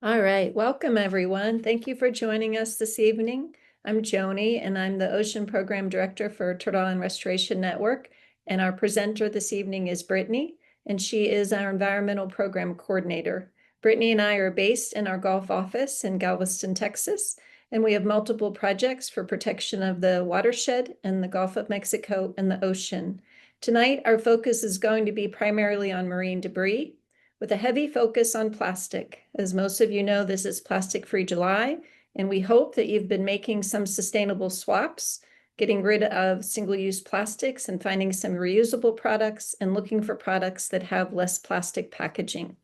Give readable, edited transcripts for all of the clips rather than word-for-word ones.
All right, welcome everyone. Thank you for joining us this evening. I'm Joni and I'm the Ocean Program Director for Turtle Island Restoration Network. And our presenter this evening is Brittany, and she is our Environmental Program Coordinator. Brittany and I are based in our Gulf office in Galveston, Texas, and we have multiple projects for protection of the watershed and the Gulf of Mexico and the ocean. Tonight, our focus is going to be primarily on marine debris, with a heavy focus on plastic. As most of you know, this is Plastic Free July, and we hope that you've been making some sustainable swaps, getting rid of single-use plastics and finding some reusable products and looking for products that have less plastic packaging.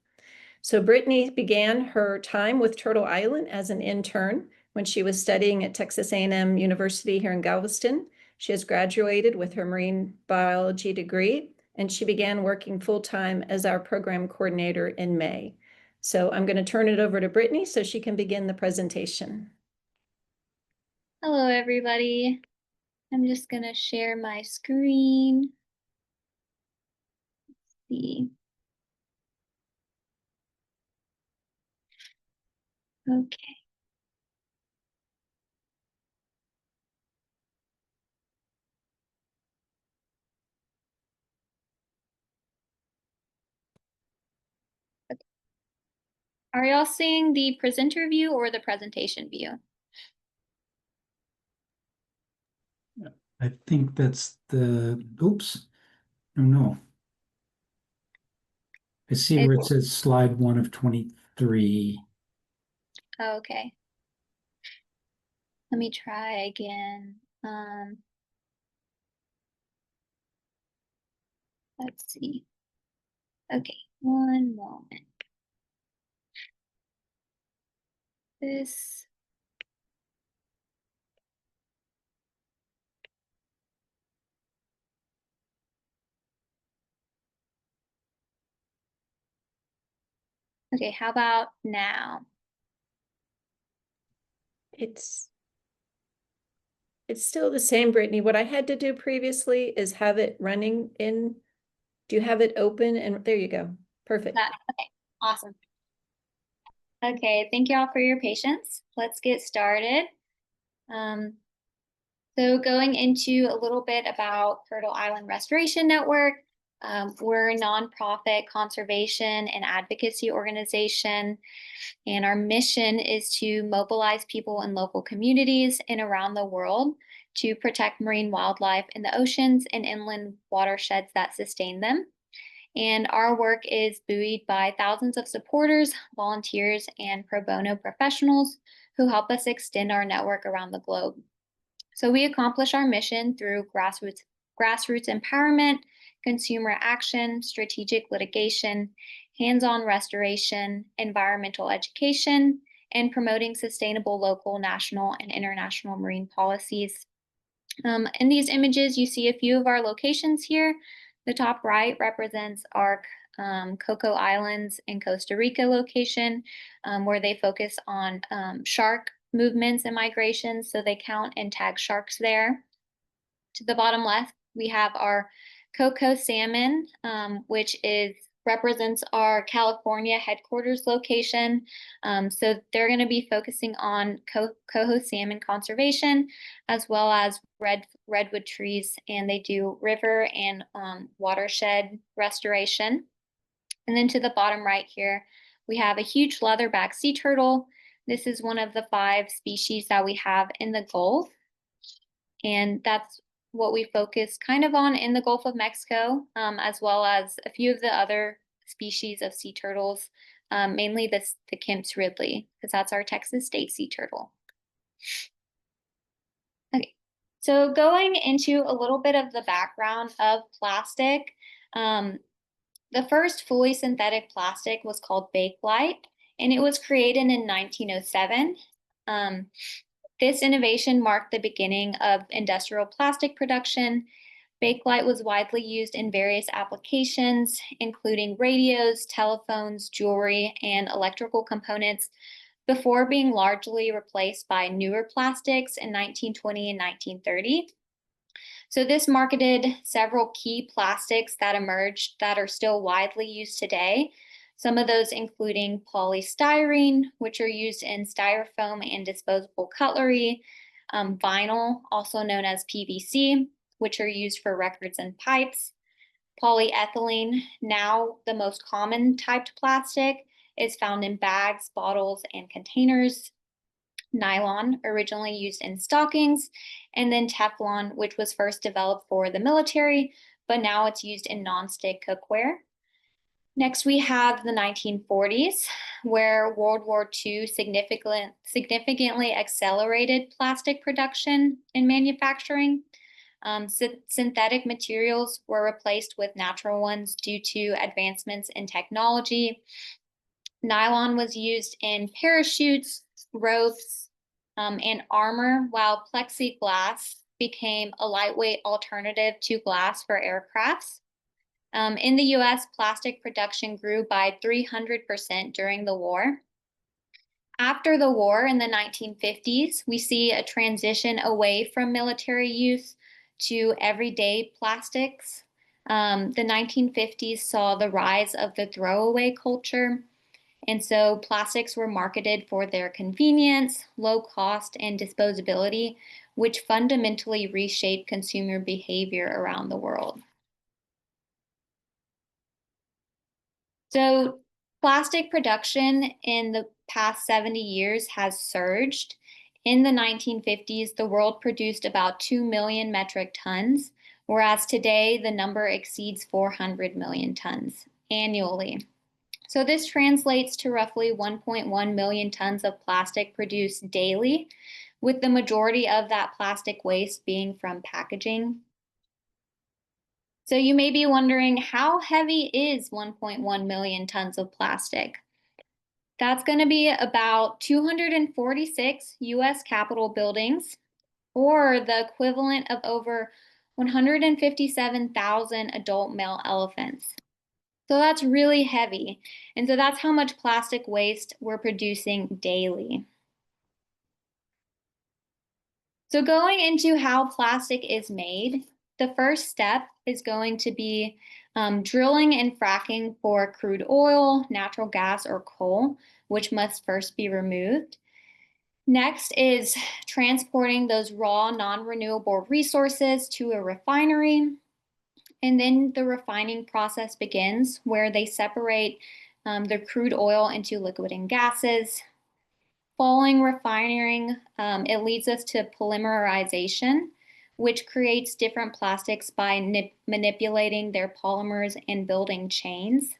So Brittany began her time with Turtle Island as an intern when she was studying at Texas A&M University here in Galveston. She has graduated with her marine biology degree, and she began working full-time as our program coordinator in May. So I'm going to turn it over to Brittany so she can begin the presentation. Hello, everybody. I'm just going to share my screen. Let's see. Okay. Are y'all seeing the presenter view or the presentation view? I think that's the, oops, no. I see where it says slide 1 of 23. Oh, okay. Let me try again. Let's see. Okay, one moment. This. Okay, how about now? It's still the same, Brittany. What I had to do previously is have it running in. Do you have it open? And there you go. Perfect. Okay, awesome. Okay, thank you all for your patience. Let's get started. So going into a little bit about Turtle Island Restoration Network, we're a nonprofit conservation and advocacy organization, and our mission is to mobilize people in local communities and around the world to protect marine wildlife in the oceans and inland watersheds that sustain them. And our work is buoyed by thousands of supporters, volunteers, and pro bono professionals who help us extend our network around the globe. So we accomplish our mission through grassroots empowerment, consumer action, strategic litigation, hands-on restoration, environmental education, and promoting sustainable local, national, and international marine policies. In these images, you see a few of our locations here. The top right represents our Coco Islands in Costa Rica location, where they focus on shark movements and migrations, so they count and tag sharks there. To the bottom left, we have our Coco Salmon, which represents our California headquarters location. So they're going to be focusing on coho salmon conservation, as well as redwood trees, and they do river and watershed restoration. And then to the bottom right here, we have a huge leatherback sea turtle. This is one of the 5 species that we have in the Gulf, and that's what we focus kind of on in the Gulf of Mexico, as well as a few of the other species of sea turtles, mainly the Kemp's Ridley, because that's our Texas state sea turtle. Okay, so going into a little bit of the background of plastic, the first fully synthetic plastic was called Bakelite, and it was created in 1907. This innovation marked the beginning of industrial plastic production. Bakelite was widely used in various applications, including radios, telephones, jewelry, and electrical components, before being largely replaced by newer plastics in 1920 and 1930. So this marketed several key plastics that emerged that are still widely used today. Some of those including polystyrene, which are used in styrofoam and disposable cutlery, vinyl, also known as PVC, which are used for records and pipes, polyethylene, now the most common typed plastic, is found in bags, bottles, and containers. Nylon, originally used in stockings, and then Teflon, which was first developed for the military, but now it's used in nonstick cookware. Next, we have the 1940s, where World War II significantly accelerated plastic production and manufacturing. Synthetic materials were replaced with natural ones due to advancements in technology. Nylon was used in parachutes, ropes, and armor, while plexiglass became a lightweight alternative to glass for aircrafts. In the US, plastic production grew by 300% during the war. After the war in the 1950s, we see a transition away from military use to everyday plastics. The 1950s saw the rise of the throwaway culture. And so plastics were marketed for their convenience, low cost, and disposability, which fundamentally reshaped consumer behavior around the world. So plastic production in the past 70 years has surged. In the 1950s, the world produced about 2 million metric tons, whereas today the number exceeds 400 million tons annually. So this translates to roughly 1.1 million tons of plastic produced daily, with the majority of that plastic waste being from packaging. So you may be wondering, how heavy is 1.1 million tons of plastic? That's going to be about 246 US Capitol buildings, or the equivalent of over 157,000 adult male elephants. So that's really heavy. And so that's how much plastic waste we're producing daily. So going into how plastic is made, the first step is going to be drilling and fracking for crude oil, natural gas, or coal, which must first be removed. Next is transporting those raw, non-renewable resources to a refinery. And then the refining process begins, where they separate the crude oil into liquid and gases. Following refining, it leads us to polymerization, which creates different plastics by manipulating their polymers and building chains.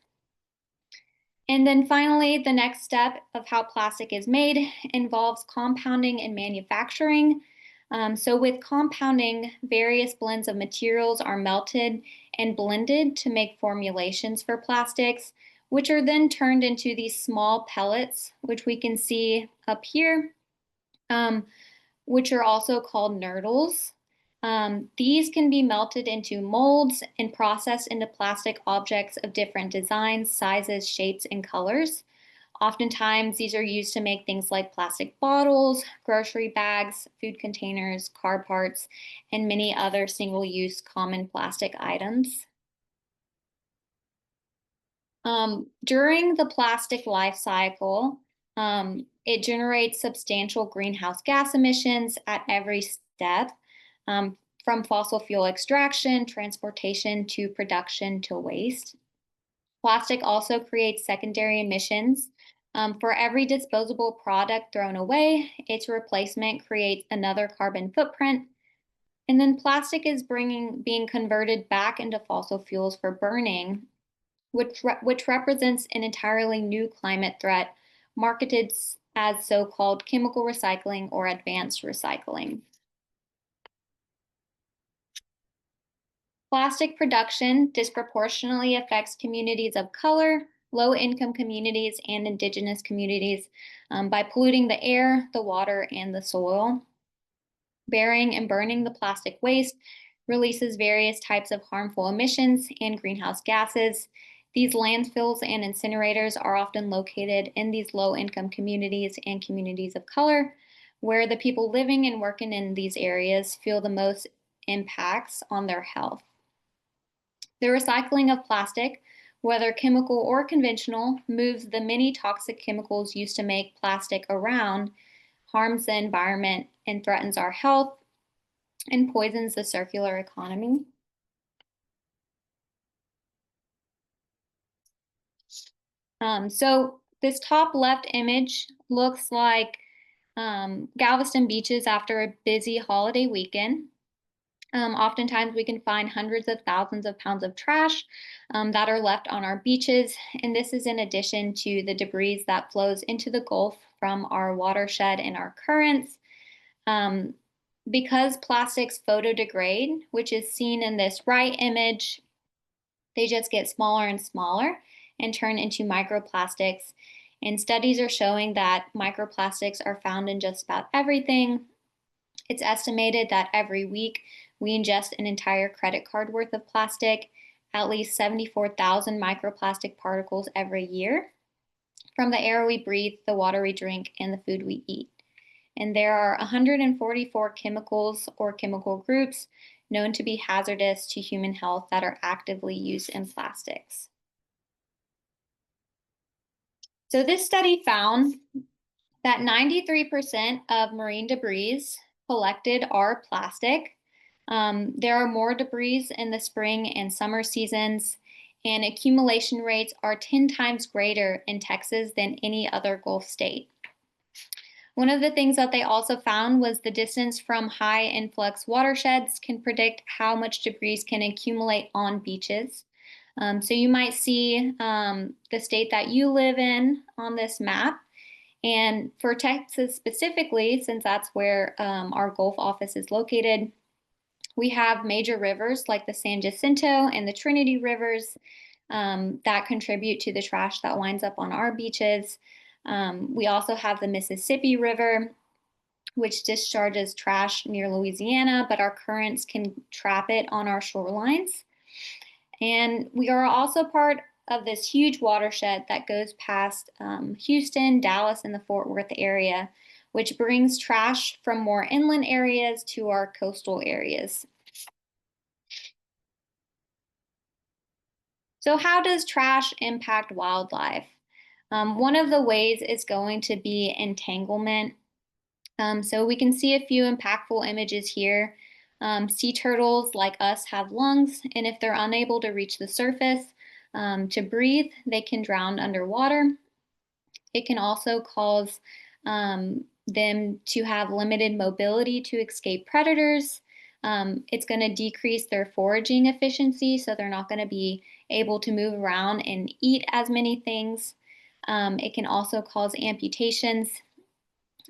And then finally, the next step of how plastic is made involves compounding and manufacturing. So with compounding, various blends of materials are melted and blended to make formulations for plastics, which are then turned into these small pellets, which we can see up here, which are also called nurdles. These can be melted into molds and processed into plastic objects of different designs, sizes, shapes, and colors. Oftentimes, these are used to make things like plastic bottles, grocery bags, food containers, car parts, and many other single-use common plastic items. During the plastic life cycle, it generates substantial greenhouse gas emissions at every step, from fossil fuel extraction, transportation, to production, to waste. Plastic also creates secondary emissions. For every disposable product thrown away, its replacement creates another carbon footprint. And then plastic is being converted back into fossil fuels for burning, which represents an entirely new climate threat, marketed as so-called chemical recycling or advanced recycling. Plastic production disproportionately affects communities of color, low-income communities, and indigenous communities by polluting the air, the water, and the soil. Burying and burning the plastic waste releases various types of harmful emissions and greenhouse gases. These landfills and incinerators are often located in these low-income communities and communities of color, where the people living and working in these areas feel the most impacts on their health. The recycling of plastic, whether chemical or conventional, moves the many toxic chemicals used to make plastic around, harms the environment, and threatens our health and poisons the circular economy. So this top left image looks like Galveston beaches after a busy holiday weekend. Oftentimes we can find hundreds of thousands of pounds of trash that are left on our beaches. And this is in addition to the debris that flows into the Gulf from our watershed and our currents. Because plastics photodegrade, which is seen in this right image, they just get smaller and smaller and turn into microplastics. And studies are showing that microplastics are found in just about everything. It's estimated that every week we ingest an entire credit card worth of plastic, at least 74,000 microplastic particles every year, from the air we breathe, the water we drink, and the food we eat. And there are 144 chemicals or chemical groups known to be hazardous to human health that are actively used in plastics. So this study found that 93% of marine debris collected are plastic. There are more debris in the spring and summer seasons, and accumulation rates are 10 times greater in Texas than any other Gulf state. One of the things that they also found was the distance from high influx watersheds can predict how much debris can accumulate on beaches. So you might see the state that you live in on this map. And for Texas specifically, since that's where our Gulf office is located, we have major rivers like the San Jacinto and the Trinity rivers that contribute to the trash that winds up on our beaches. We also have the Mississippi River, which discharges trash near Louisiana, but our currents can trap it on our shorelines. And we are also part of this huge watershed that goes past Houston, Dallas, and the Fort Worth area, which brings trash from more inland areas to our coastal areas. So how does trash impact wildlife? One of the ways is going to be entanglement. So we can see a few impactful images here. Sea turtles, like us, have lungs, and if they're unable to reach the surface to breathe, they can drown underwater. It can also cause them to have limited mobility to escape predators. It's going to decrease their foraging efficiency, so they're not going to be able to move around and eat as many things. It can also cause amputations.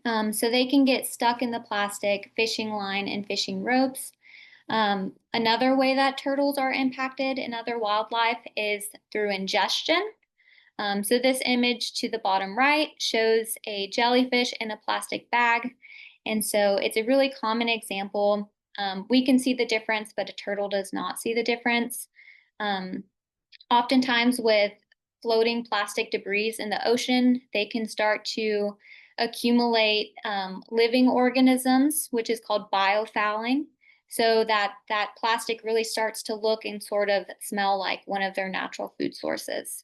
So they can get stuck in the plastic, fishing line, and fishing ropes. Another way that turtles are impacted in other wildlife is through ingestion. So this image to the bottom right shows a jellyfish in a plastic bag. And so it's a really common example. We can see the difference, but a turtle does not see the difference. Oftentimes with floating plastic debris in the ocean, they can start to accumulate living organisms, which is called biofouling. So that plastic really starts to look and sort of smell like one of their natural food sources.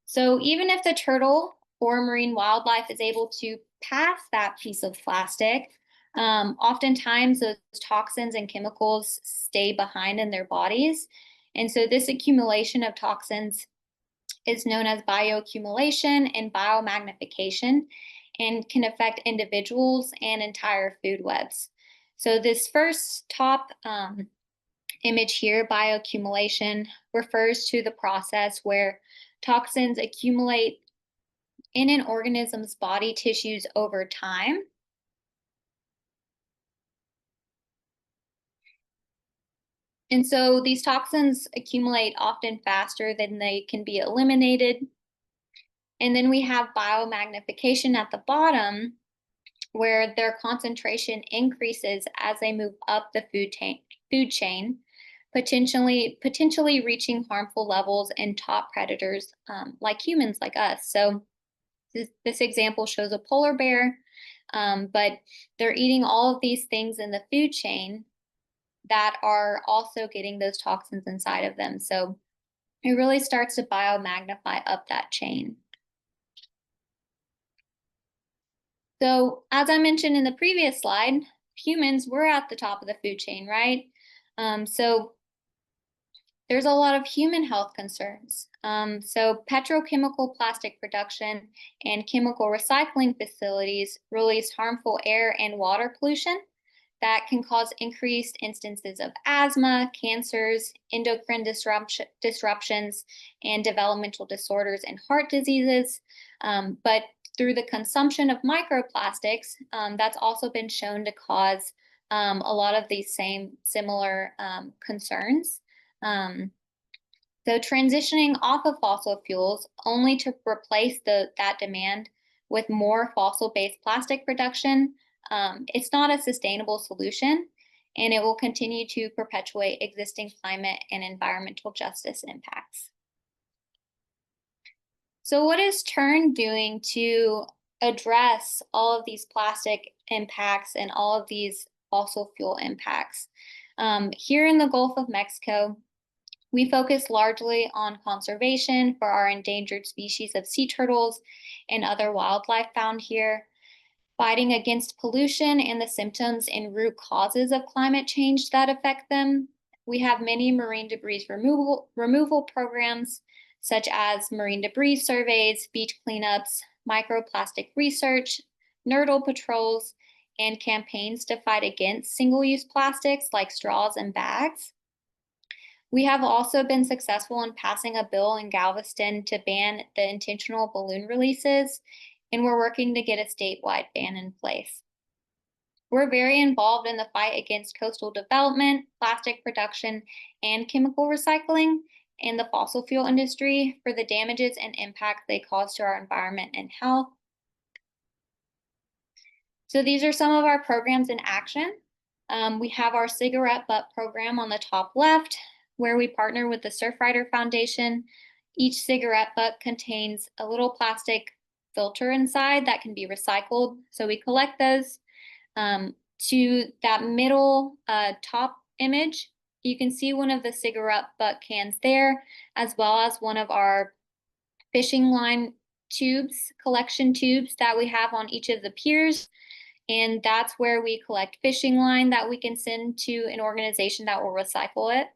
So even if the turtle or marine wildlife is able to pass that piece of plastic, oftentimes those toxins and chemicals stay behind in their bodies. And so this accumulation of toxins is known as bioaccumulation and biomagnification and can affect individuals and entire food webs. So this first top image here, bioaccumulation, refers to the process where toxins accumulate in an organism's body tissues over time. And so these toxins accumulate often faster than they can be eliminated. And then we have biomagnification at the bottom, where their concentration increases as they move up the food chain, potentially reaching harmful levels in top predators like humans like us. So this example shows a polar bear, but they're eating all of these things in the food chain that are also getting those toxins inside of them. So it really starts to biomagnify up that chain. So as I mentioned in the previous slide, humans, we're at the top of the food chain, right? So there's a lot of human health concerns. So petrochemical plastic production and chemical recycling facilities release harmful air and water pollution that can cause increased instances of asthma, cancers, endocrine disruptions, and developmental disorders and heart diseases. But through the consumption of microplastics, that's also been shown to cause a lot of these similar concerns. So transitioning off of fossil fuels only to replace that demand with more fossil-based plastic production, it's not a sustainable solution, and it will continue to perpetuate existing climate and environmental justice impacts. So what is Turn doing to address all of these plastic impacts and all of these fossil fuel impacts? Here in the Gulf of Mexico, we focus largely on conservation for our endangered species of sea turtles and other wildlife found here, fighting against pollution and the symptoms and root causes of climate change that affect them. We have many marine debris removal programs, such as marine debris surveys, beach cleanups, microplastic research, nurdle patrols, and campaigns to fight against single-use plastics like straws and bags. We have also been successful in passing a bill in Galveston to ban the intentional balloon releases, and we're working to get a statewide ban in place. We're very involved in the fight against coastal development, plastic production, and chemical recycling in the fossil fuel industry for the damages and impact they cause to our environment and health. So these are some of our programs in action. We have our cigarette butt program on the top left, where we partner with the Surfrider Foundation. Each cigarette butt contains a little plastic filter inside that can be recycled. So we collect those. To that middle top image, you can see one of the cigarette butt cans there, as well as one of our fishing line tubes, collection tubes that we have on each of the piers. And that's where we collect fishing line that we can send to an organization that will recycle it.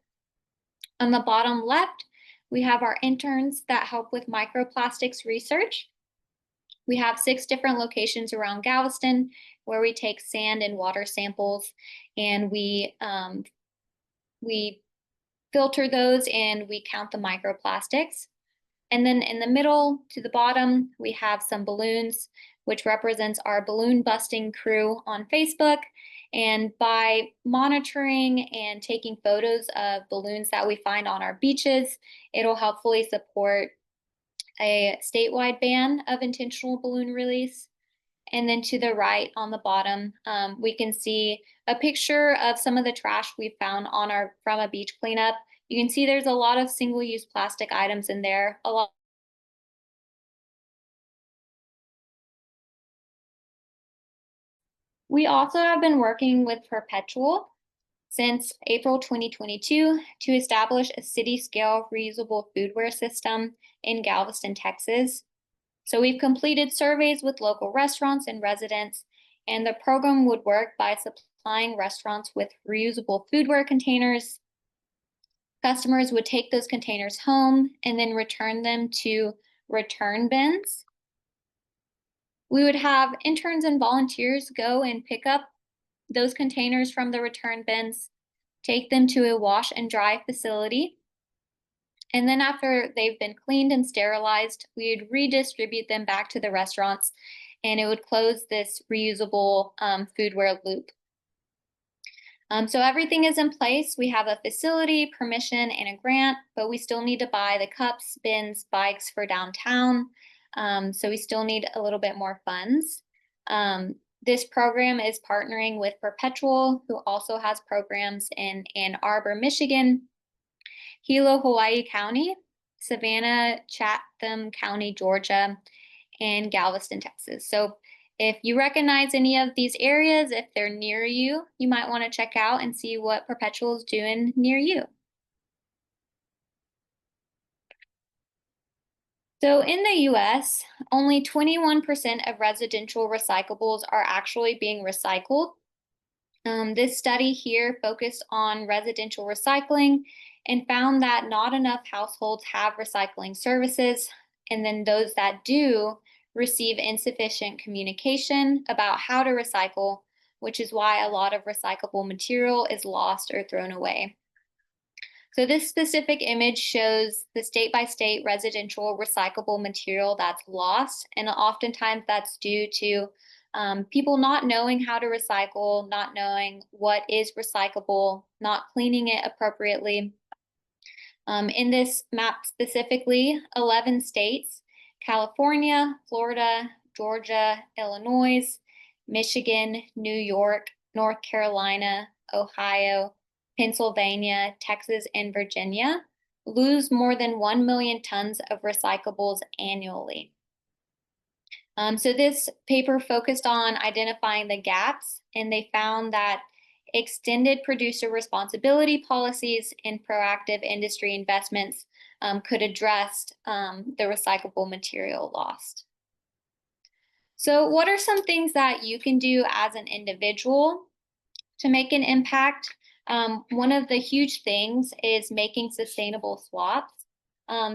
On the bottom left, we have our interns that help with microplastics research. We have 6 different locations around Galveston where we take sand and water samples, and we filter those and we count the microplastics. And then in the middle to the bottom, we have some balloons, which represents our balloon busting crew on Facebook. And by monitoring and taking photos of balloons that we find on our beaches, it'll helpfully support a statewide ban of intentional balloon release. And then to the right on the bottom, we can see a picture of some of the trash we found from a beach cleanup. You can see there's a lot of single-use plastic items in there. We also have been working with Perpetual since April 2022 to establish a city-scale reusable foodware system in Galveston, Texas. So we've completed surveys with local restaurants and residents, and the program would work by supplying restaurants with reusable foodware containers. Customers would take those containers home and then return them to return bins. We would have interns and volunteers go and pick up those containers from the return bins, take them to a wash and dry facility. And then after they've been cleaned and sterilized, we'd redistribute them back to the restaurants, and it would close this reusable foodware loop. So everything is in place. We have a facility, permission, and a grant, but we still need to buy the cups, bins, bikes for downtown. So we still need a little bit more funds. This program is partnering with Perpetual, who also has programs in Ann Arbor, Michigan, Hilo, Hawaii County, Savannah, Chatham County, Georgia, and Galveston, Texas. So if you recognize any of these areas, if they're near you, you might want to check out and see what Perpetual is doing near you. So in the US, only 21% of residential recyclables are actually being recycled. This study here focused on residential recycling and found that not enough households have recycling services, and then those that do receive insufficient communication about how to recycle, which is why a lot of recyclable material is lost or thrown away. So this specific image shows the state-by-state residential recyclable material that's lost, and oftentimes that's due to people not knowing how to recycle, not knowing what is recyclable, not cleaning it appropriately. In this map specifically, 11 states, California, Florida, Georgia, Illinois, Michigan, New York, North Carolina, Ohio, Pennsylvania, Texas, and Virginia lose more than 1 million tons of recyclables annually. So this paper focused on identifying the gaps, and they found that extended producer responsibility policies and proactive industry investments could address the recyclable material lost. So what are some things that you can do as an individual to make an impact? One of the huge things is making sustainable swaps.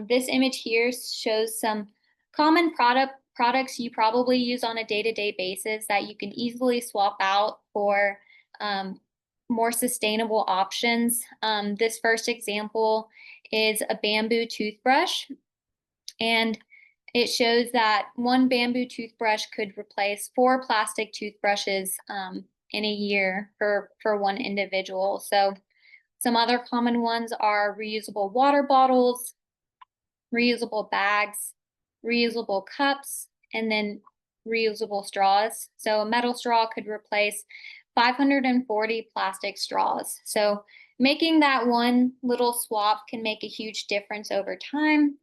This image here shows some common products you probably use on a day-to-day basis that you can easily swap out for more sustainable options. This first example is a bamboo toothbrush, and it shows that one bamboo toothbrush could replace 4 plastic toothbrushes in a year for one individual. So some other common ones are reusable water bottles, reusable bags, reusable cups, and then reusable straws. So a metal straw could replace 540 plastic straws. So making that one little swap can make a huge difference over time.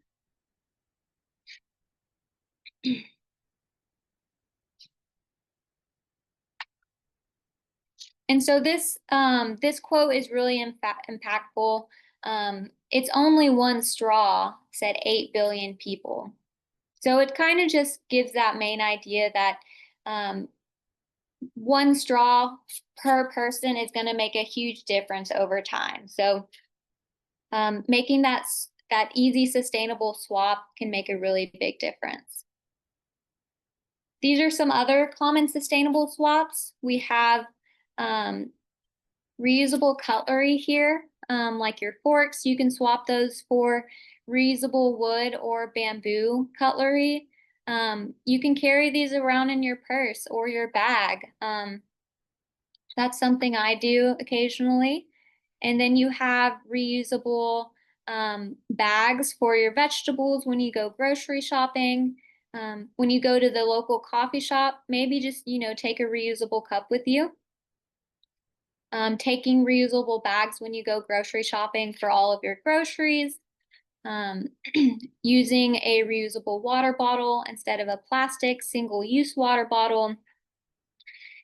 And so this quote is really impactful. It's only one straw, said 8 billion people. So it kind of just gives that main idea that one straw per person is going to make a huge difference over time. So making that easy, sustainable swap can make a really big difference. These are some other common sustainable swaps. We have reusable cutlery here, like your forks. You can swap those for reusable wood or bamboo cutlery. You can carry these around in your purse or your bag. That's something I do occasionally. And then you have reusable bags for your vegetables when you go grocery shopping. When you go to the local coffee shop, maybe just, take a reusable cup with you. Taking reusable bags when you go grocery shopping for all of your groceries. Using a reusable water bottle instead of a plastic single-use water bottle.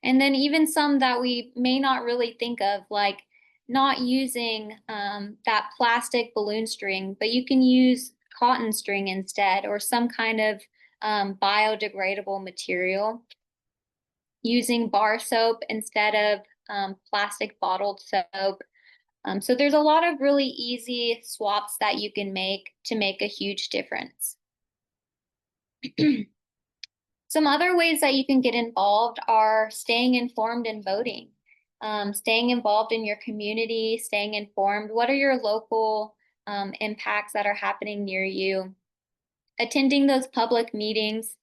And then even some that we may not really think of, like not using that plastic balloon string, but you can use cotton string instead, or some kind of biodegradable material. Using bar soap instead of plastic bottled soap. So there's a lot of really easy swaps that you can make to make a huge difference. Some other ways that you can get involved are staying informed and voting, staying involved in your community, staying informed. What are your local impacts that are happening near you? Attending those public meetings,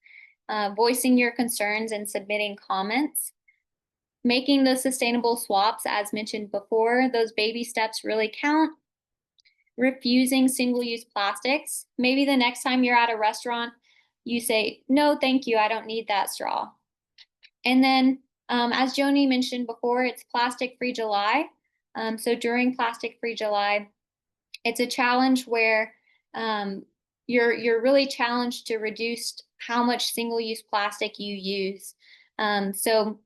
voicing your concerns and submitting comments. Making those sustainable swaps, as mentioned before, those baby steps really count. Refusing single-use plastics. Maybe the next time you're at a restaurant, you say, no, thank you, I don't need that straw. And then, as Joni mentioned before, it's Plastic Free July. So during Plastic Free July, it's a challenge where you're really challenged to reduce how much single-use plastic you use. So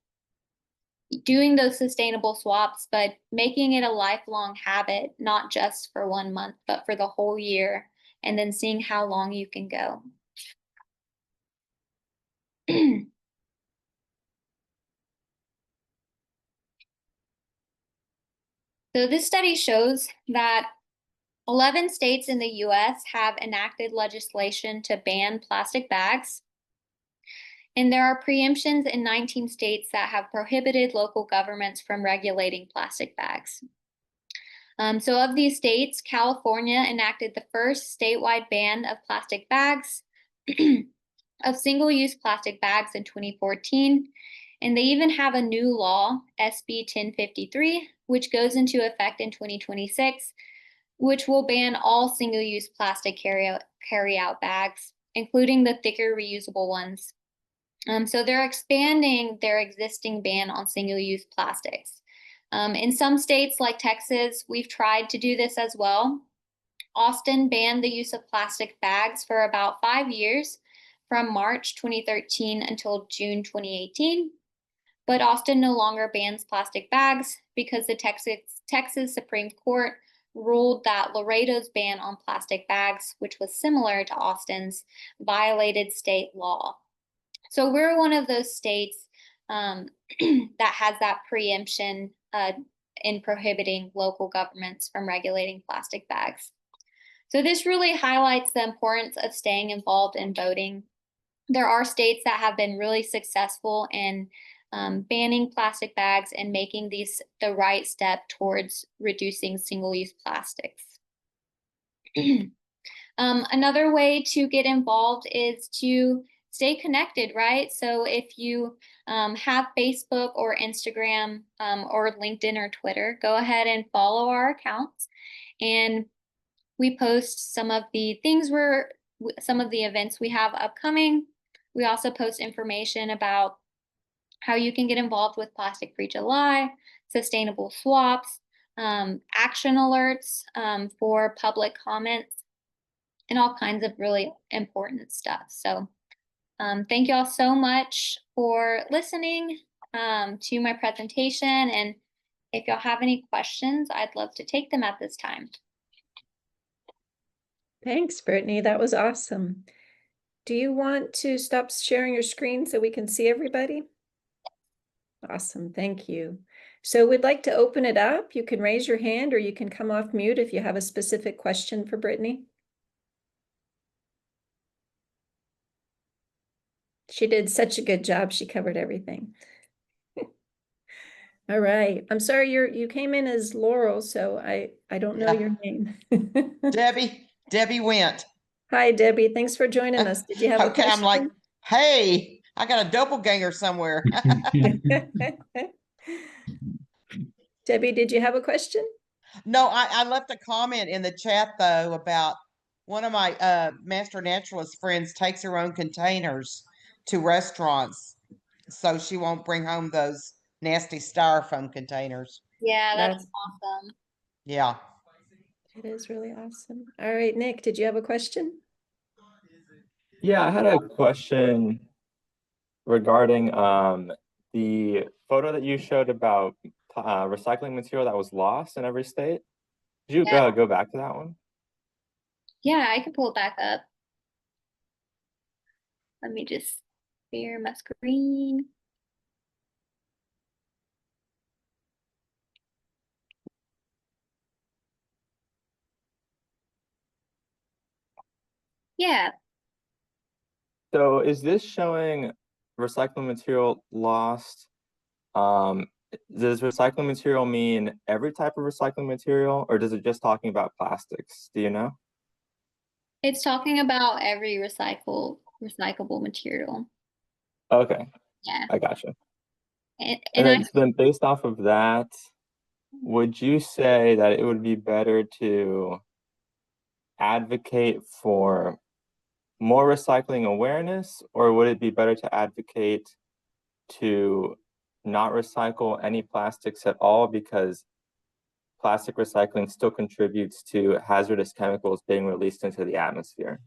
doing those sustainable swaps, but making it a lifelong habit, not just for 1 month, but for the whole year, and then seeing how long you can go. So this study shows that 11 states in the US have enacted legislation to ban plastic bags. And there are preemptions in 19 states that have prohibited local governments from regulating plastic bags. So of these states, California enacted the first statewide ban of plastic bags, of single-use plastic bags in 2014. And they even have a new law, SB 1053, which goes into effect in 2026, which will ban all single-use plastic carry-out bags, including the thicker reusable ones. So they're expanding their existing ban on single-use plastics. In some states like Texas, we've tried to do this as well. Austin banned the use of plastic bags for about 5 years, from March 2013 until June 2018. But Austin no longer bans plastic bags because the Texas Supreme Court ruled that Laredo's ban on plastic bags, which was similar to Austin's, violated state law. So we're one of those states that has that preemption in prohibiting local governments from regulating plastic bags. So this really highlights the importance of staying involved in voting. There are states that have been really successful in banning plastic bags and making these the right step towards reducing single-use plastics. Another way to get involved is to stay connected, right? So if you have Facebook or Instagram or LinkedIn or Twitter, go ahead and follow our accounts. And we post some of the some of the events we have upcoming. We also post information about how you can get involved with Plastic Free July, sustainable swaps, action alerts for public comments, and all kinds of really important stuff. So thank you all so much for listening to my presentation. And if y'all have any questions, I'd love to take them at this time. Thanks, Brittany. That was awesome. Do you want to stop sharing your screen so we can see everybody? Awesome, thank you. So we'd like to open it up. You can raise your hand or you can come off mute if you have a specific question for Brittany. She did such a good job. She covered everything. All right. I'm sorry you came in as Laurel, so I don't know your name. Debbie went. Hi, Debbie. Thanks for joining us. Did you have a Okay, question? I'm like, hey, I got a doppelganger somewhere. Debbie, did you have a question? No, I left a comment in the chat though about one of my master naturalist friends takes her own containers to restaurants so she won't bring home those nasty styrofoam containers. Yeah, that's awesome. Yeah. It is really awesome. All right, Nick, did you have a question? Yeah, I had a question regarding the photo that you showed about recycling material that was lost in every state. Did you go back to that one? Yeah, I can pull it back up. Let me just share my screen. Yeah. So is this showing recycling material lost? Does recycling material mean every type of recycling material, or does it just talking about plastics? Do you know? It's talking about every recyclable material. Okay. Yeah. I gotcha. And then based off of that, would you say that it would be better to advocate for more recycling awareness, or would it be better to advocate to not recycle any plastics at all because plastic recycling still contributes to hazardous chemicals being released into the atmosphere?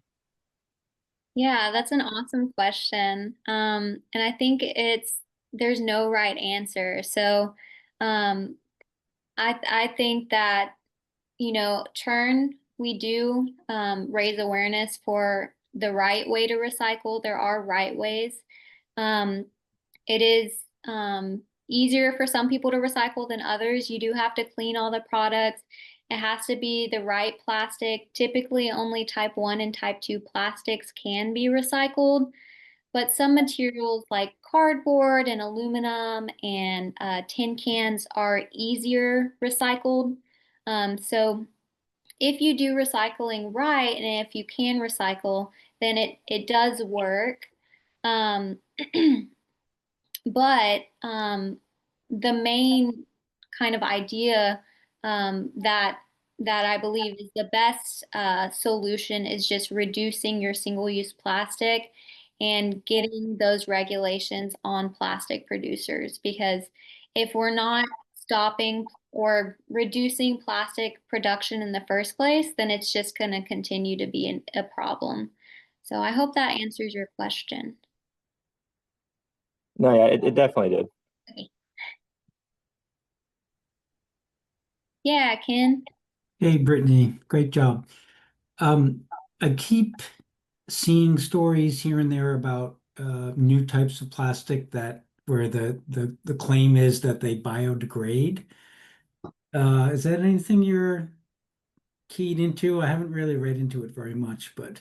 Yeah, that's an awesome question. And I think there's no right answer. So I think that, we do raise awareness for the right way to recycle. There are right ways. It is easier for some people to recycle than others. You do have to clean all the products. It has to be the right plastic. Typically, only type 1 and type 2 plastics can be recycled, but some materials like cardboard and aluminum and tin cans are easier recycled. So if you do recycling right and if you can recycle, then it does work. Um, but the main kind of idea that I believe is the best solution is just reducing your single-use plastic and getting those regulations on plastic producers. Because if we're not stopping or reducing plastic production in the first place, then it's just going to continue to be a problem. So I hope that answers your question. No, yeah, it definitely did. Okay. Yeah, Ken. Hey, Brittany, great job. I keep seeing stories here and there about new types of plastic that where the claim is that they biodegrade. Is that anything you're keyed into? I haven't really read into it very much, but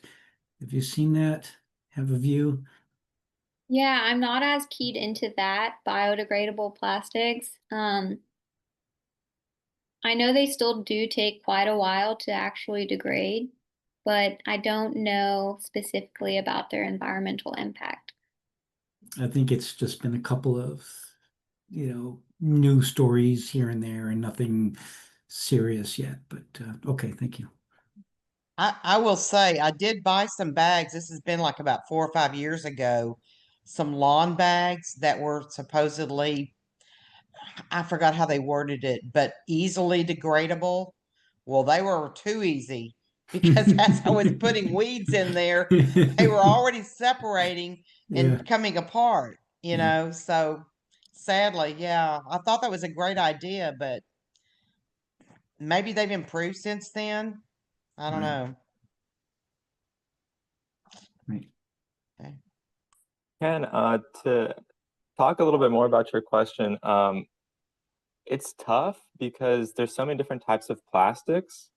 have you seen that? Have a view? Yeah, I'm not as keyed into that biodegradable plastics. I know they still do take quite a while to actually degrade, but I don't know specifically about their environmental impact. I think it's just been a couple of, new stories here and there and nothing serious yet, but okay, thank you. I will say I did buy some bags. This has been like about 4 or 5 years ago. Some lawn bags that were supposedly, I forgot how they worded it, but easily degradable. Well, they were too easy because as I was putting weeds in there, they were already separating Yeah, and coming apart, yeah, So sadly, yeah, I thought that was a great idea, but maybe they've improved since then. I don't right, know. right. Okay. Ken, to talk a little bit more about your question, it's tough because there's so many different types of plastics.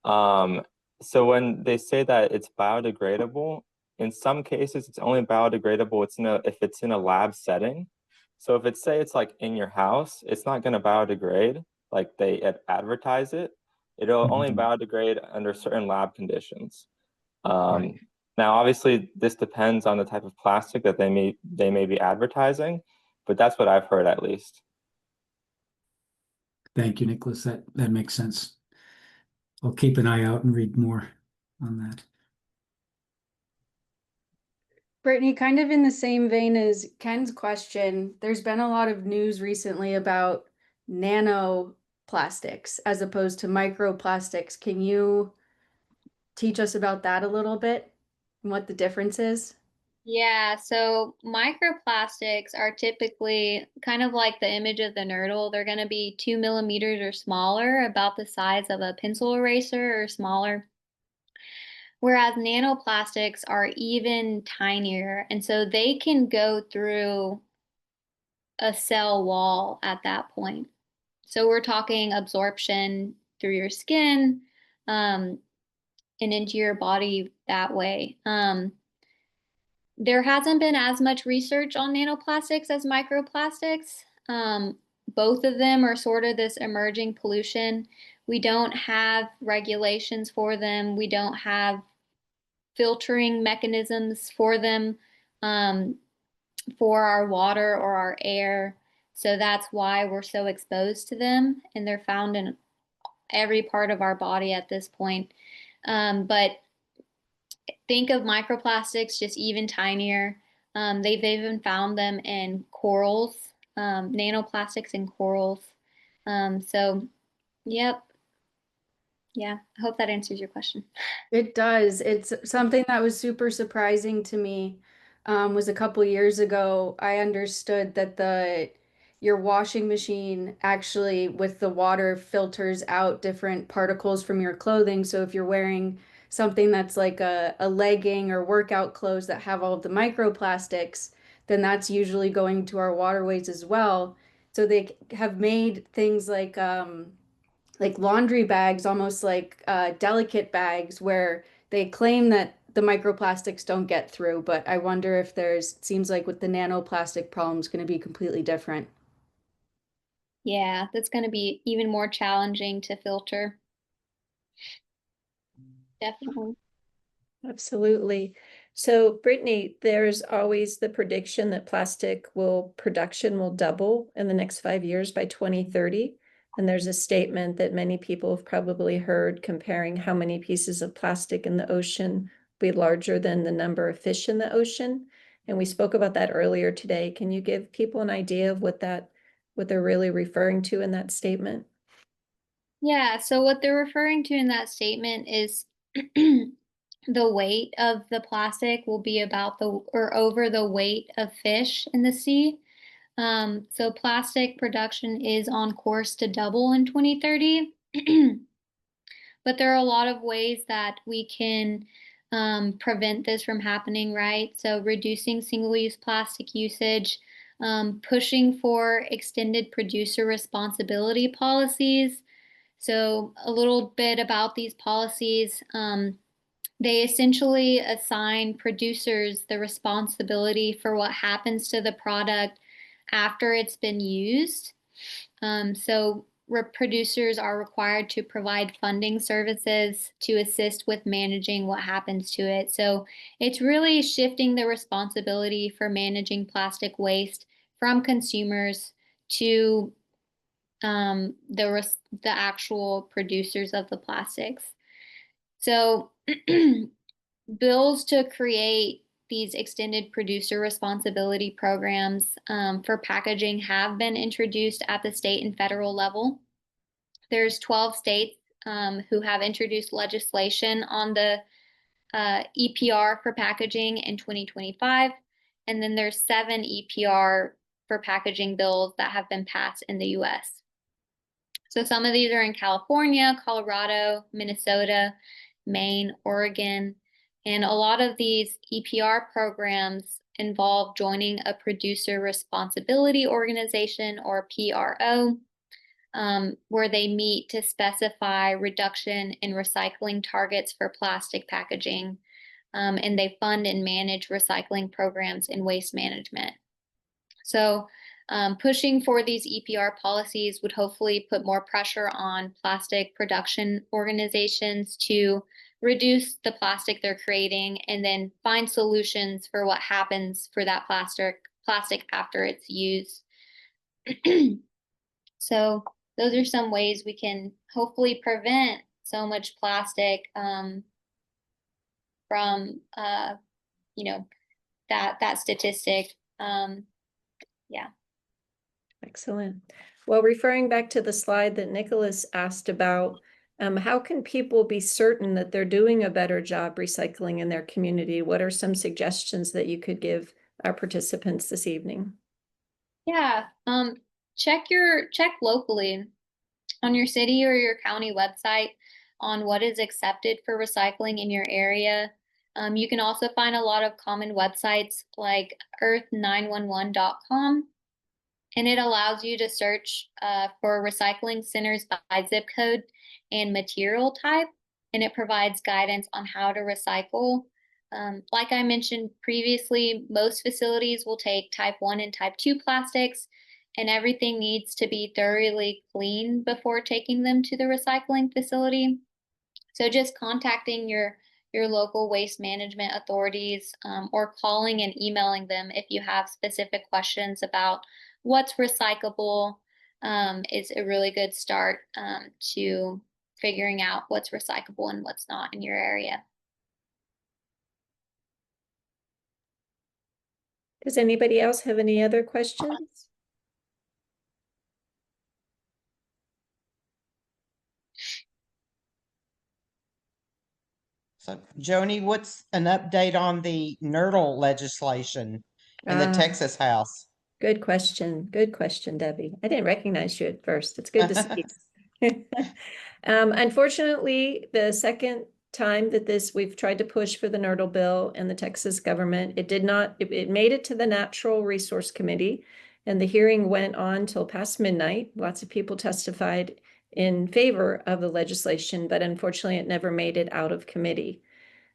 Um, so when they say that it's biodegradable, in some cases it's only biodegradable if it's in a lab setting. So if it's like in your house, it's not going to biodegrade like they advertise it. It'll only Mhm. biodegrade under certain lab conditions. Right. Now, obviously, this depends on the type of plastic that they may be advertising, but that's what I've heard at least. Thank you, Nicholas. That makes sense. I'll keep an eye out and read more on that. Brittany, kind of in the same vein as Ken's question, there's been a lot of news recently about nanoplastics as opposed to microplastics. Can you teach us about that a little bit and what the difference is? Yeah, so microplastics are typically kind of like the image of the nurdle. They're going to be 2 millimeters or smaller, about the size of a pencil eraser or smaller. Whereas nanoplastics are even tinier, and so they can go through a cell wall at that point. So we're talking absorption through your skin, and into your body that way. There hasn't been as much research on nanoplastics as microplastics. Both of them are sort of this emerging pollution. We don't have regulations for them. We don't have filtering mechanisms for them, for our water or our air. So that's why we're so exposed to them, and they're found in every part of our body at this point. But think of microplastics just even tinier. They've even found them in corals, nanoplastics in corals. So, yep. Yeah, I hope that answers your question. It does. It's something that was super surprising to me. Was a couple years ago, I understood that the your washing machine actually with the water filters out different particles from your clothing. So if you're wearing something that's like a legging or workout clothes that have all of the microplastics, then that's usually going to our waterways as well. So they have made things like laundry bags, almost like delicate bags, where they claim that the microplastics don't get through. But I wonder if seems like with the nanoplastic problem is going to be completely different. Yeah, that's going to be even more challenging to filter. Definitely. Absolutely. So, Brittany, there's always the prediction that production will double in the next 5 years by 2030. And there's a statement that many people have probably heard comparing how many pieces of plastic in the ocean will be larger than the number of fish in the ocean. And we spoke about that earlier today. Can you give people an idea of what they're really referring to in that statement? Yeah, so what they're referring to in that statement is the weight of the plastic will be about or over the weight of fish in the sea. So plastic production is on course to double in 2030. But there are a lot of ways that we can prevent this from happening, right? So reducing single-use plastic usage, pushing for extended producer responsibility policies. So a little bit about these policies. They essentially assign producers the responsibility for what happens to the product after it's been used. So producers are required to provide funding services to assist with managing what happens to it. So it's really shifting the responsibility for managing plastic waste from consumers to the actual producers of the plastics. So bills to create these extended producer responsibility programs for packaging have been introduced at the state and federal level. There's 12 states who have introduced legislation on the EPR for packaging in 2025. And then there's 7 EPR for packaging bills that have been passed in the US. So some of these are in California, Colorado, Minnesota, Maine, Oregon, and a lot of these EPR programs involve joining a producer responsibility organization or PRO, where they meet to specify reduction in recycling targets for plastic packaging, and they fund and manage recycling programs and waste management. So pushing for these EPR policies would hopefully put more pressure on plastic production organizations to reduce the plastic they're creating and then find solutions for what happens for that plastic after it's used. So those are some ways we can hopefully prevent so much plastic from that statistic. Yeah. Excellent. Well, referring back to the slide that Nicholas asked about, how can people be certain that they're doing a better job recycling in their community? What are some suggestions that you could give our participants this evening? Yeah. Check locally on your city or your county website on what is accepted for recycling in your area. You can also find a lot of common websites like earth911.com, and it allows you to search for recycling centers by zip code and material type, and it provides guidance on how to recycle. Like I mentioned previously, most facilities will take type 1 and type 2 plastics, and everything needs to be thoroughly cleaned before taking them to the recycling facility. So just contacting your local waste management authorities or calling and emailing them if you have specific questions about what's recyclable is a really good start to figuring out what's recyclable and what's not in your area. Does anybody else have any other questions? So, Joni, what's an update on the NERDL legislation in the Texas House? Good question. Good question, Debbie. I didn't recognize you at first. It's good to see you. Unfortunately, the second time that we've tried to push for the NERDL bill in the Texas government, it made it to the Natural Resource Committee, And the hearing went on till past midnight. Lots of people testified in favor of the legislation, but unfortunately it never made it out of committee.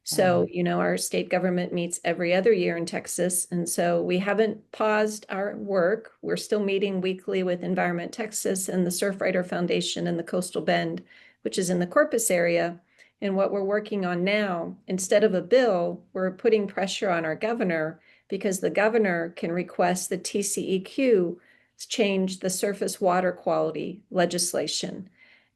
So, our state government meets every other year in Texas. And so we haven't paused our work. We're still meeting weekly with Environment Texas and the Surfrider Foundation and the Coastal Bend, which is in the Corpus area. And what we're working on now, instead of a bill, we're putting pressure on our governor because the governor can request the TCEQ change the surface water quality legislation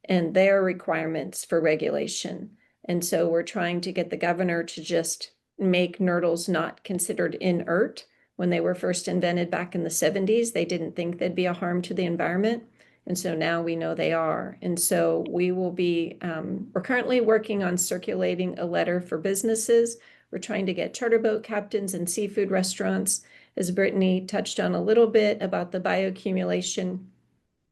and their requirements for regulation. And so we're trying to get the governor to just make nurdles not considered inert. When they were first invented back in the 70s, they didn't think they'd be a harm to the environment. And so now we know they are. And so we will be, we're currently working on circulating a letter for businesses. We're trying to get charter boat captains and seafood restaurants, as Brittany touched on a little bit about the bioaccumulation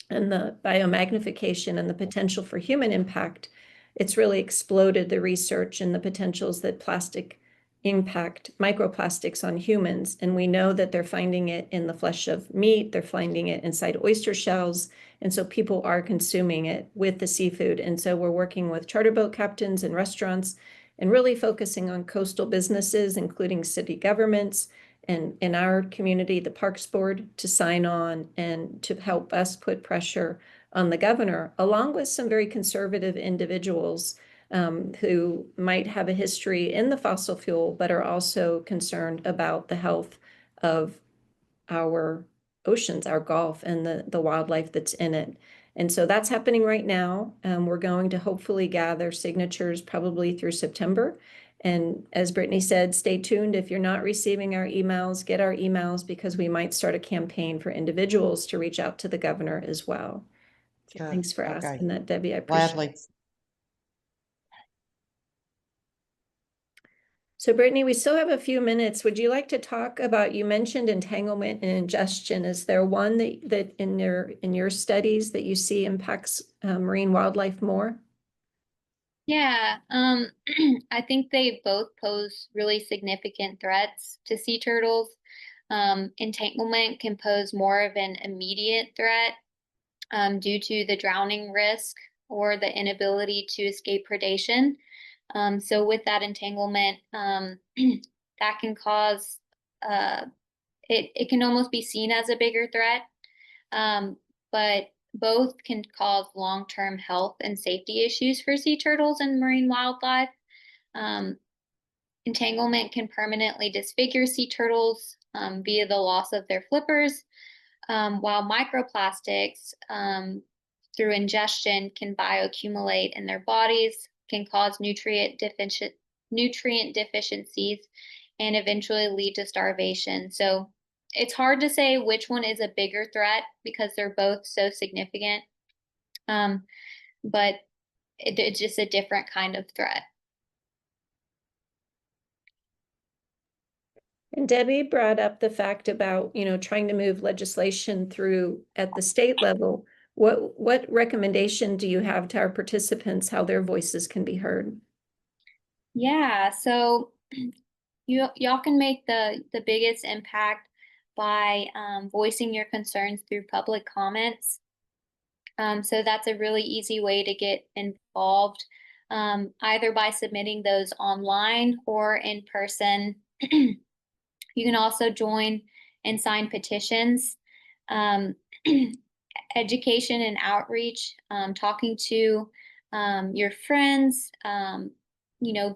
and the biomagnification and the potential for human impact. It's really exploded the research and the potentials that plastic impact microplastics on humans. And we know that they're finding it in the flesh of meat, they're finding it inside oyster shells. And so people are consuming it with the seafood. And so we're working with charter boat captains and restaurants and really focusing on coastal businesses, including city governments, and in our community, the Parks Board, to sign on and to help us put pressure on the governor, along with some very conservative individuals who might have a history in the fossil fuel, but are also concerned about the health of our oceans, our Gulf, and the wildlife that's in it. And so that's happening right now. We're going to hopefully gather signatures probably through September. And as Brittany said, stay tuned. If you're not receiving our emails, get our emails because we might start a campaign for individuals to reach out to the governor as well. Sure. Thanks for Okay. asking that, Debbie. I appreciate it. Gladly. So Brittany, we still have a few minutes. Would you like to talk about, you mentioned entanglement and ingestion. Is there one that in your studies that you see impacts marine wildlife more? Yeah, I think they both pose really significant threats to sea turtles. Entanglement can pose more of an immediate threat due to the drowning risk or the inability to escape predation. So with that entanglement, that can cause it can almost be seen as a bigger threat, but both can cause long-term health and safety issues for sea turtles and marine wildlife. Um, Entanglement can permanently disfigure sea turtles via the loss of their flippers, while microplastics through ingestion can bioaccumulate in their bodies, can cause nutrient deficiencies, and eventually lead to starvation. So it's hard to say which one is a bigger threat because they're both so significant, but it's just a different kind of threat. And Debbie brought up the fact about, trying to move legislation through at the state level. What recommendation do you have to our participants, how their voices can be heard? Yeah, so y'all can make the biggest impact by voicing your concerns through public comments. So that's a really easy way to get involved, either by submitting those online or in person. You can also join and sign petitions. Um, Education and outreach, talking to your friends,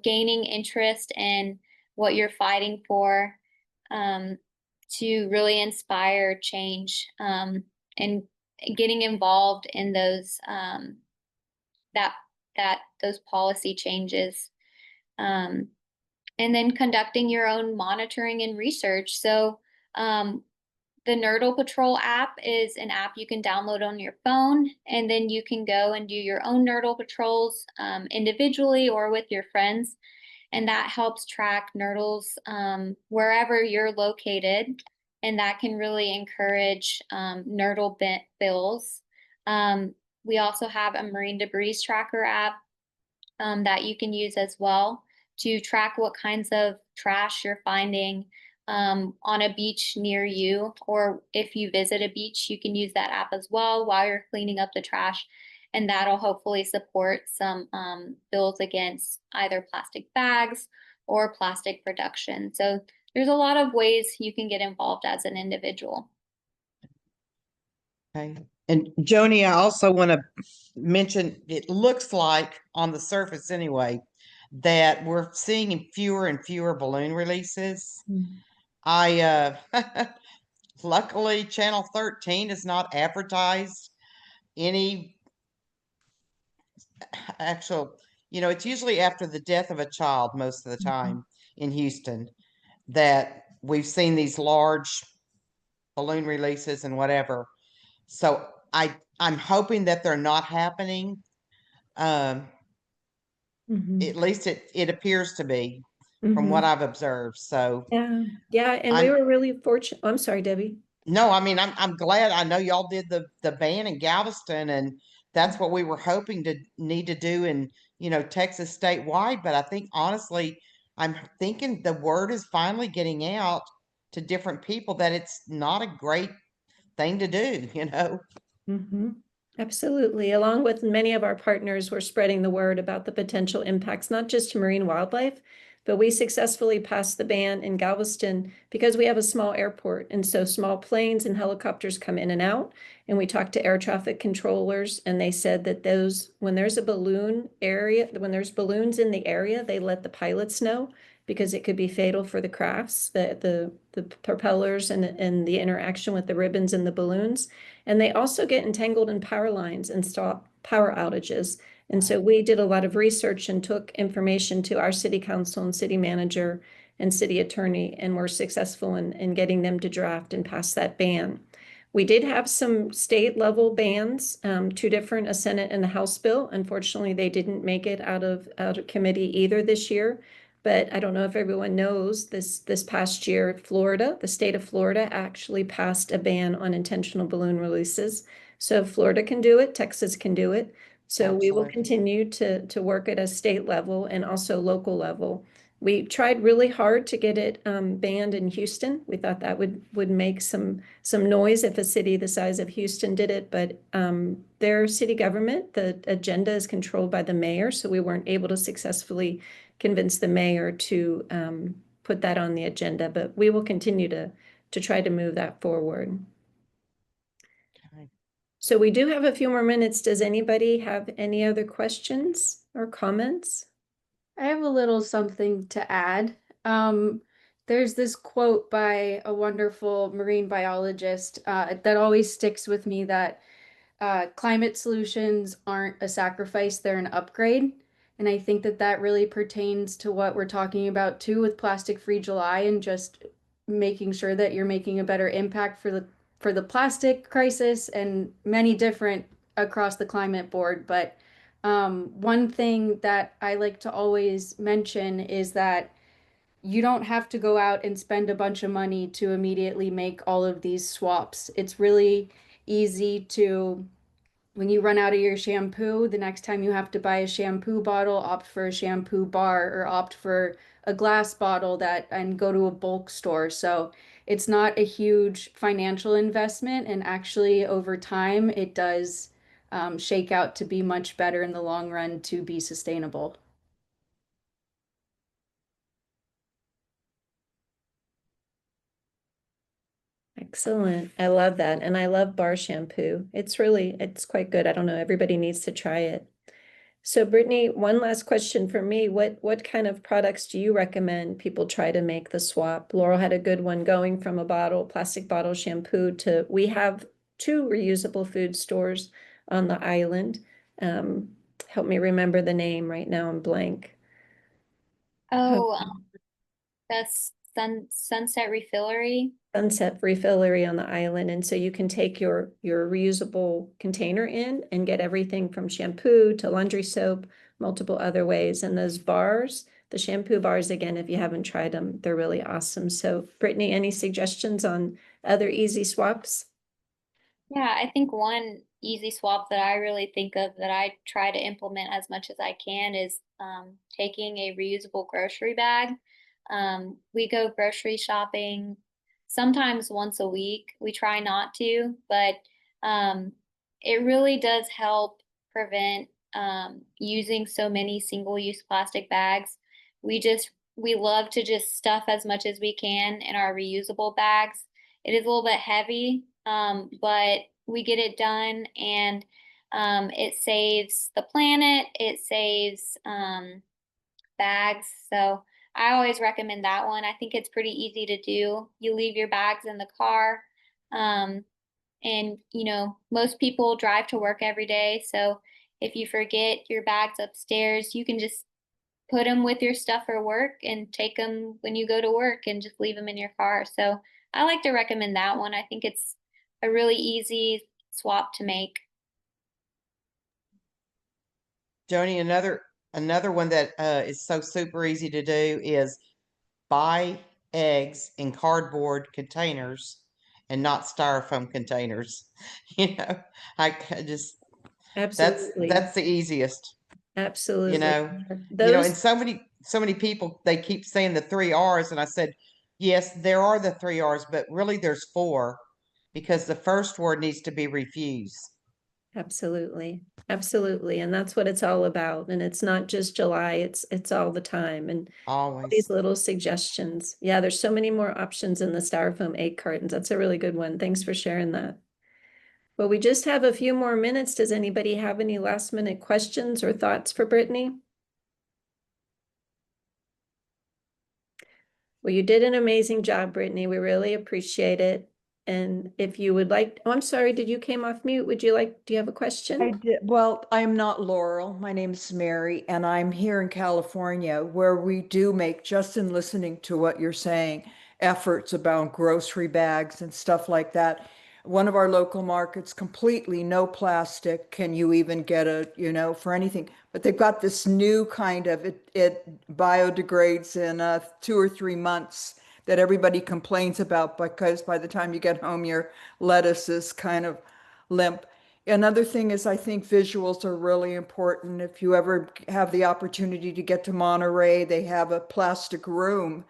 gaining interest in what you're fighting for, to really inspire change, and getting involved in those those policy changes. And then conducting your own monitoring and research. So the Nerdle Patrol app is an app you can download on your phone, and then you can go and do your own Nerdle patrols individually or with your friends. And that helps track nurdles wherever you're located. And that can really encourage nurdle bills. We also have a marine debris tracker app that you can use as well to track what kinds of trash you're finding, on a beach near you, or if you visit a beach, you can use that app as well while you're cleaning up the trash. And that'll hopefully support some bills against either plastic bags or plastic production. So there's a lot of ways you can get involved as an individual. Okay. And Joni, I also want to mention, it looks like on the surface anyway, that we're seeing fewer and fewer balloon releases. I luckily Channel 13 has not advertised any actual, it's usually after the death of a child most of the time in Houston that we've seen these large balloon releases and whatever. So I'm hoping that they're not happening. At least it appears to be from what I've observed. So Yeah, and we I'm were really fortunate. I'm sorry, Debbie. no, I mean I'm glad. I know y'all did the ban in Galveston, and that's what we were hoping to need to do in Texas statewide. But I think honestly, I'm thinking the word is finally getting out to different people that it's not a great thing to do. Absolutely. Along with many of our partners, we're spreading the word about the potential impacts, not just to marine wildlife, but we successfully passed the ban in Galveston because we have a small airport. And so small planes and helicopters come in and out. And we talked to air traffic controllers, and they said that when there's a balloon area, when there's balloons in the area, they let the pilots know because it could be fatal for the crafts, the propellers and the interaction with the ribbons and the balloons. And they also get entangled in power lines and stop power outages. And so we did a lot of research and took information to our city council and city manager and city attorney, and were successful in getting them to draft and pass that ban. We did have some state level bans, two different, a Senate and a House bill. Unfortunately, they didn't make it out of committee either this year. But I don't know if everyone knows this past year, Florida, the state of Florida actually passed a ban on intentional balloon releases. So if Florida can do it, Texas can do it. So we will Absolutely. continue to work at a state level and also local level. We tried really hard to get it banned in Houston. We thought that would make some noise if a city the size of Houston did it, but their city government, the agenda is controlled by the mayor, so we weren't able to successfully convince the mayor to put that on the agenda, but we will continue to try to move that forward. Okay. So we do have a few more minutes. Does anybody have any other questions or comments? I have a little something to add. There's this quote by a wonderful marine biologist that always sticks with me, that climate solutions aren't a sacrifice, they're an upgrade. And I think that that really pertains to what we're talking about too with Plastic Free July, and just making sure that you're making a better impact for the plastic crisis and many different across the climate board. But one thing that I like to always mention is that you don't have to go out and spend a bunch of money to immediately make all of these swaps. It's really easy to, when you run out of your shampoo, the next time you have to buy a shampoo bottle, opt for a shampoo bar or opt for a glass bottle and go to a bulk store. So it's not a huge financial investment, and actually over time it does shake out to be much better in the long run to be sustainable. Excellent. I love that. And I love bar shampoo. It's quite good. I don't know, everybody needs to try it. So Brittany, one last question for me. What kind of products do you recommend people try to make the swap? Laurel had a good one going from a plastic bottle shampoo to, we have 2 reusable food stores on the island. Help me remember the name right now, I'm blank. Oh, that's Sunset Refillery. Sunset Refillery on the island. And so you can take your reusable container in and get everything from shampoo to laundry soap, multiple other ways. And those bars, the shampoo bars, again, if you haven't tried them, they're really awesome. So Brittany, any suggestions on other easy swaps? Yeah, I think one easy swap that I really think of that I try to implement as much as I can is taking a reusable grocery bag. We go grocery shopping sometimes once a week. We try not to, but it really does help prevent using so many single-use plastic bags. We love to just stuff as much as we can in our reusable bags. It is a little bit heavy, but we get it done, and it saves the planet, it saves bags. So I always recommend that one. I think it's pretty easy to do. You leave your bags in the car. And most people drive to work every day. So if you forget your bags upstairs, you can just put them with your stuff for work and take them when you go to work and just leave them in your car. So I like to recommend that one. I think it's a really easy swap to make. Joni, another one that is so super easy to do is buy eggs in cardboard containers and not styrofoam containers. Just Absolutely. that's the easiest. Absolutely. And so many people, they keep saying the 3 R's, and I said, yes, there are the 3 R's, but really there's 4, because the first word needs to be refuse. Absolutely. Absolutely. And that's what it's all about. And it's not just July, it's all the time. And all Always. these little suggestions. Yeah, there's so many more options in the styrofoam egg cartons. That's a really good one. Thanks for sharing that. Well, we just have a few more minutes. Does anybody have any last minute questions or thoughts for Brittany? Well, you did an amazing job, Brittany. We really appreciate it. And if you would like, oh, I'm sorry, did you came off mute? Do you have a question? I did. Well, I'm not Laurel. My name's Mary, and I'm here in California where we do make, just in listening to what you're saying, efforts about grocery bags and stuff like that. One of our local markets, completely no plastic. Can you even get for anything? But they've got this new kind of it biodegrades in 2 or 3 months that everybody complains about because by the time you get home, your lettuce is kind of limp. Another thing is I think visuals are really important. If you ever have the opportunity to get to Monterey, they have a plastic room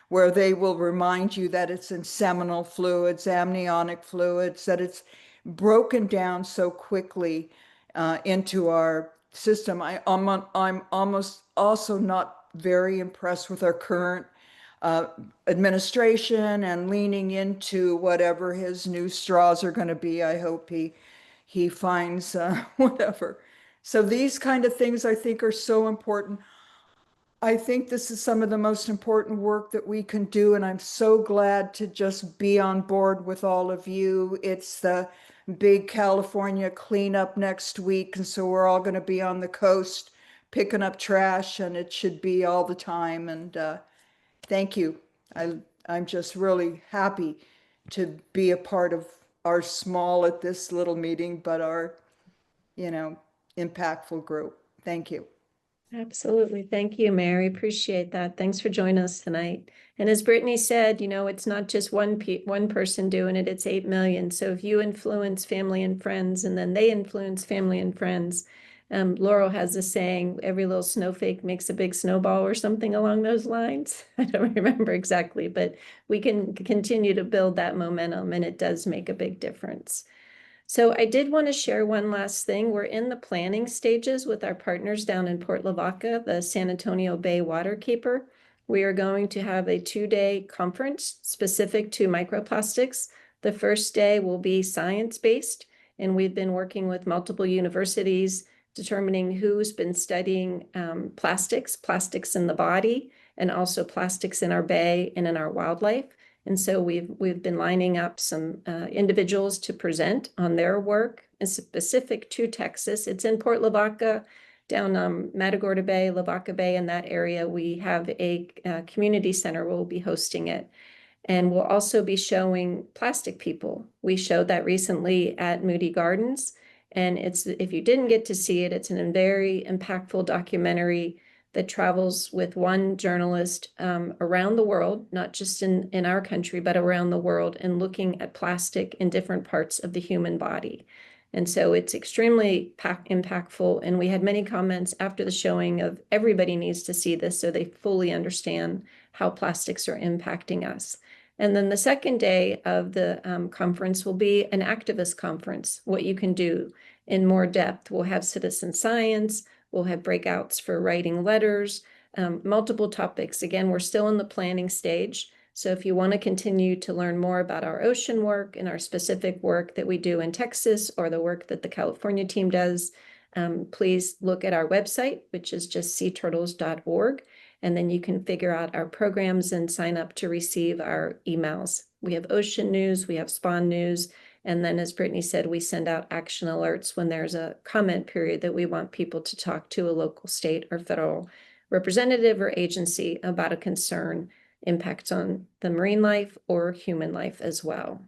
where they will remind you that it's in seminal fluids, amniotic fluids, that it's broken down so quickly into our system. I'm almost also not very impressed with our current administration and leaning into whatever his new straws are going to be. I hope he finds whatever. So these kind of things I think are so important. I think this is some of the most important work that we can do, and I'm so glad to just be on board with all of you. It's the big California cleanup next week, and so we're all going to be on the coast picking up trash, and it should be all the time. And thank you. I'm just really happy to be a part of our small at this little meeting, but our impactful group. Thank you. Absolutely. Thank you, Mary. Appreciate that. Thanks for joining us tonight. And as Brittany said, it's not just one person doing it, it's 8 million. So if you influence family and friends, and then they influence family and friends, Laurel has a saying, every little snowflake makes a big snowball or something along those lines. I don't remember exactly, but we can continue to build that momentum, and it does make a big difference. So I did want to share one last thing. We're in the planning stages with our partners down in Port Lavaca, the San Antonio Bay Waterkeeper. We are going to have a 2-day conference specific to microplastics. The first day will be science-based, and we've been working with multiple universities determining who's been studying plastics in the body, and also plastics in our bay and in our wildlife. And so we've been lining up some individuals to present on their work specific to Texas. It's in Port Lavaca, down Matagorda Bay, Lavaca Bay, in that area. We have a community center where we'll be hosting it. And we'll also be showing plastic people. We showed that recently at Moody Gardens. And if you didn't get to see it, it's a very impactful documentary that travels with one journalist around the world, not just in our country, but around the world, and looking at plastic in different parts of the human body. And so it's extremely impactful. And we had many comments after the showing of everybody needs to see this so they fully understand how plastics are impacting us. And then the second day of the conference will be an activist conference, what you can do in more depth. We'll have citizen science, we'll have breakouts for writing letters, multiple topics. Again, we're still in the planning stage. So if you want to continue to learn more about our ocean work and our specific work that we do in Texas or the work that the California team does, please look at our website, which is just seaturtles.org. And then you can figure out our programs and sign up to receive our emails. We have ocean news, we have spawn news, and then as Brittany said, we send out action alerts when there's a comment period that we want people to talk to a local, state, or federal representative or agency about a concern impacts on the marine life or human life as well.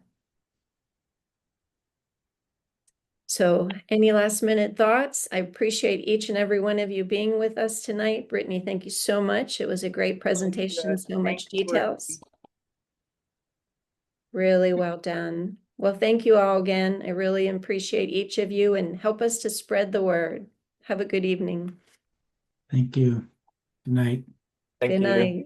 So any last minute thoughts? I appreciate each and every one of you being with us tonight. Brittany, thank you so much. It was a great presentation, so much details. Really well done. Well, thank you all again. I really appreciate each of you and help us to spread the word. Have a good evening. Thank you. Good night. Thank Good you. night.